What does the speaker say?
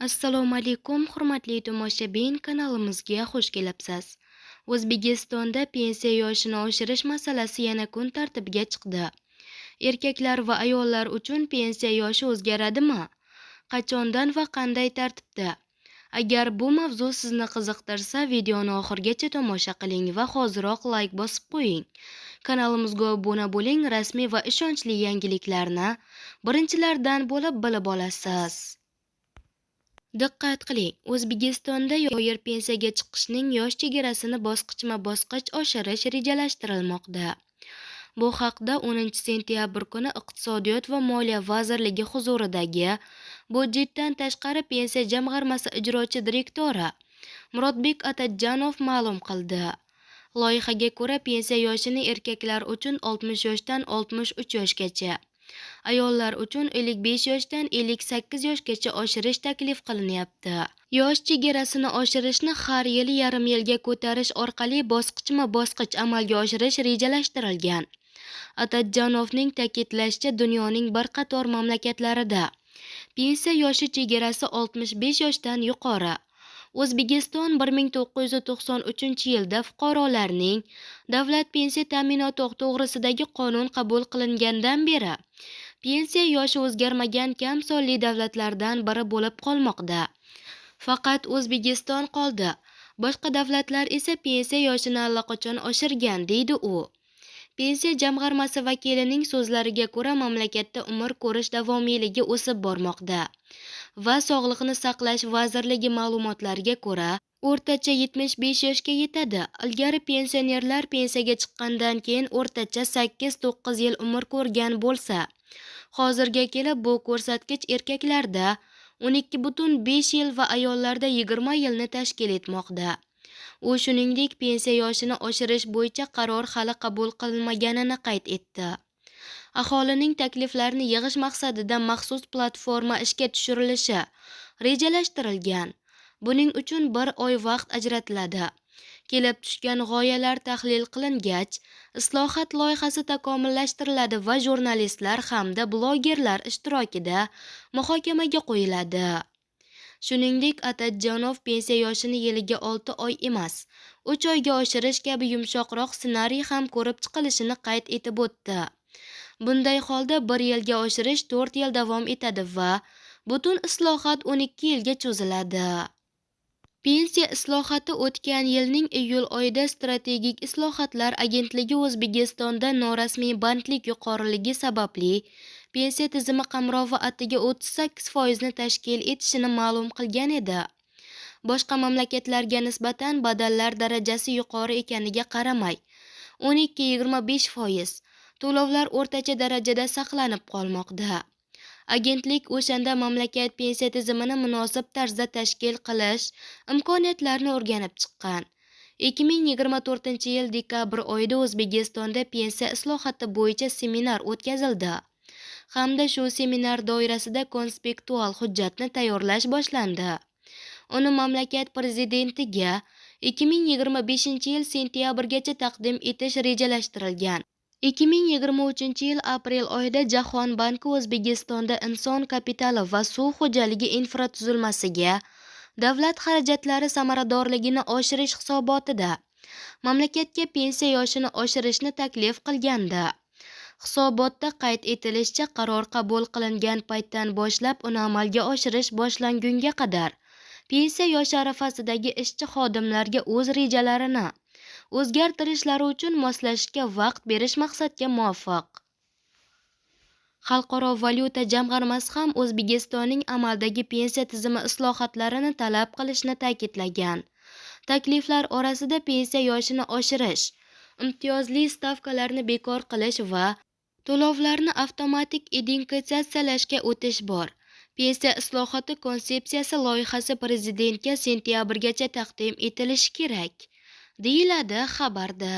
Assalomu alaykum, hurmatli tomoshabin, kanalimizga xush kelibsiz. O'zbekistonda pensiya yoshini oshirish masalasi yana kun tartibiga chiqdi. Erkaklar va ayollar uchun pensiya yoshi o'zgaradimi? Qachondan va qanday tartibda? Agar bu mavzu sizni qiziqtirsa, videoni oxirigacha tomosha qiling va hoziroq like bosib qo'ying. Kanalimizga obuna bo'ling, rasmiy va ishonchli yangiliklarni birinchilardan bo'lib bilib olasiz. Diqqat qiling, O'zbekistonda yoir pensiyaga chiqishning yosh chegarasini bosqichma-bosqich oshirish rejalashtirilmoqda. Bu haqda 10 sentyabr kuni Iqtisodiyot va Moliya vazirligi huzuridagi Budjetdan tashqari pensiya jamg'armasi ijrochi direktori Murodbek Atajjanov ma'lum qildi. Loyihaga ko'ra, pensiya yoshini erkaklar uchun 60 yoshdan 63 yoshgacha, ayollar uchun 55 yoshdan 58 yoshgacha oshirish taklif qilinyapti. Yosh chegarasini oshirishni har yili yarim yilga ko'tarish orqali bosqichma-bosqich amalga oshirish rejalashtirilgan. Atajjanovning ta'kidlashicha, dunyoning bir qator mamlakatlarida pensiya yoshi chegarasi 65 yoshdan yuqori. O'zbekiston 1993-yilda fuqarolarning davlat pensiya ta'minoti to'g'risidagi qonun qabul qilingandan beri pensiya yoshi o'zgarmagan kam sonli davlatlardan biri bo'lib qolmoqda. Faqat O'zbekiston qoldi. Boshqa davlatlar esa pensiya yoshini allaqachon oshirgan, deydi u. Pensiya jamg'armasi vakilining so'zlariga ko'ra, mamlakatda umr ko'rish davomiyligi o'sib bormoqda va Sog'liqni saqlash vazirligi ma'lumotlariga ko'ra, o'rtacha 75 yoshga yetadi. Ilgari pensionerlar pensiyaga chiqqandan keyin o'rtacha 8-9 yil umr ko'rgan bo'lsa, hozirga kelib bu ko'rsatkich erkaklarda 12,5 yil va ayollarda 20 yilni tashkil etmoqda. U shuningdek, pensiya yoshini oshirish bo'yicha qaror hali qabul qilinmaganini qayd etdi. Aholining takliflarini yig'ish maqsadida maxsus platforma ishga tushirilishi rejalashtirilgan. Buning uchun 1 oy vaqt ajratiladi. Kelib tushgan g'oyalar tahlil qilingach, islohot loyihasi takomillashtiriladi va jurnalistlar hamda blogerlar ishtirokida muhokamaga qo'yiladi. Shuningdek, Atajjanov pensiya yoshini yiliga 6 oy emas, 3 oyga oshirish kabi yumshoqroq ssenariy ham ko'rib chiqilishini qayd etib o'tdi. Bunday holda 1 yilga oshirish 4 yil davom etadi va butun islohot 12 yilga cho'ziladi. Pensiya islohoti o'tgan yilning iyul oyida Strategik islohotlar agentligi O'zbekistonda norasmiy bandlik yuqoriligi sababli pensiya tizimi qamrovi atiga 38% ni tashkil etishini ma'lum qilgan edi. Boshqa mamlakatlarga nisbatan badallar darajasi yuqori ekaniga qaramay, 12-25% to'lovlar o'rtacha darajada saqlanib qolmoqda. Agentlik o'shanda mamlakat pensiya tizimini munosib tarzda tashkil qilish imkoniyatlarini o'rganib chiqqan. 2024-yil dekabr oyida O'zbekistonda pensiya islohoti bo'yicha seminar o'tkazildi hamda shu seminar doirasida konspektual hujjatni tayyorlash boshlandi. Uni mamlakat prezidentiga 2025-yil sentyabrgacha taqdim etish rejalashtirilgan. 2023-yil aprel oyida Jahon banki O'zbekistonda inson kapitali va suv xo'jaligi infratuzilmasiga davlat xarajatlari samaradorligini oshirish hisobotida mamlakatga pensiya yoshini oshirishni taklif qilgandi. Hisobotda qayd etilishicha, qaror qabul qilingan paytdan boshlab uni amalga oshirish boshlangunga qadar pensiya yoshi arafasidagi ishchi xodimlarga o'z rejalarini o'zgartirishlari uchun moslashishga vaqt berish maqsadga muvofiq. Xalqaro valyuta jamg'armasi ham O'zbekistonning amaldagi pensiya tizimi islohotlarini talab qilishni ta'kidlagan. Takliflar orasida pensiya yoshini oshirish, imtiyozli stavkalarni bekor qilish va to'lovlarni avtomatik identifikatsiyalashga o'tish bor. Pensiya islohoti konsepsiyasi loyihasi prezidentga sentyabrgacha taqdim etilishi kerak, deyiladi xabarda.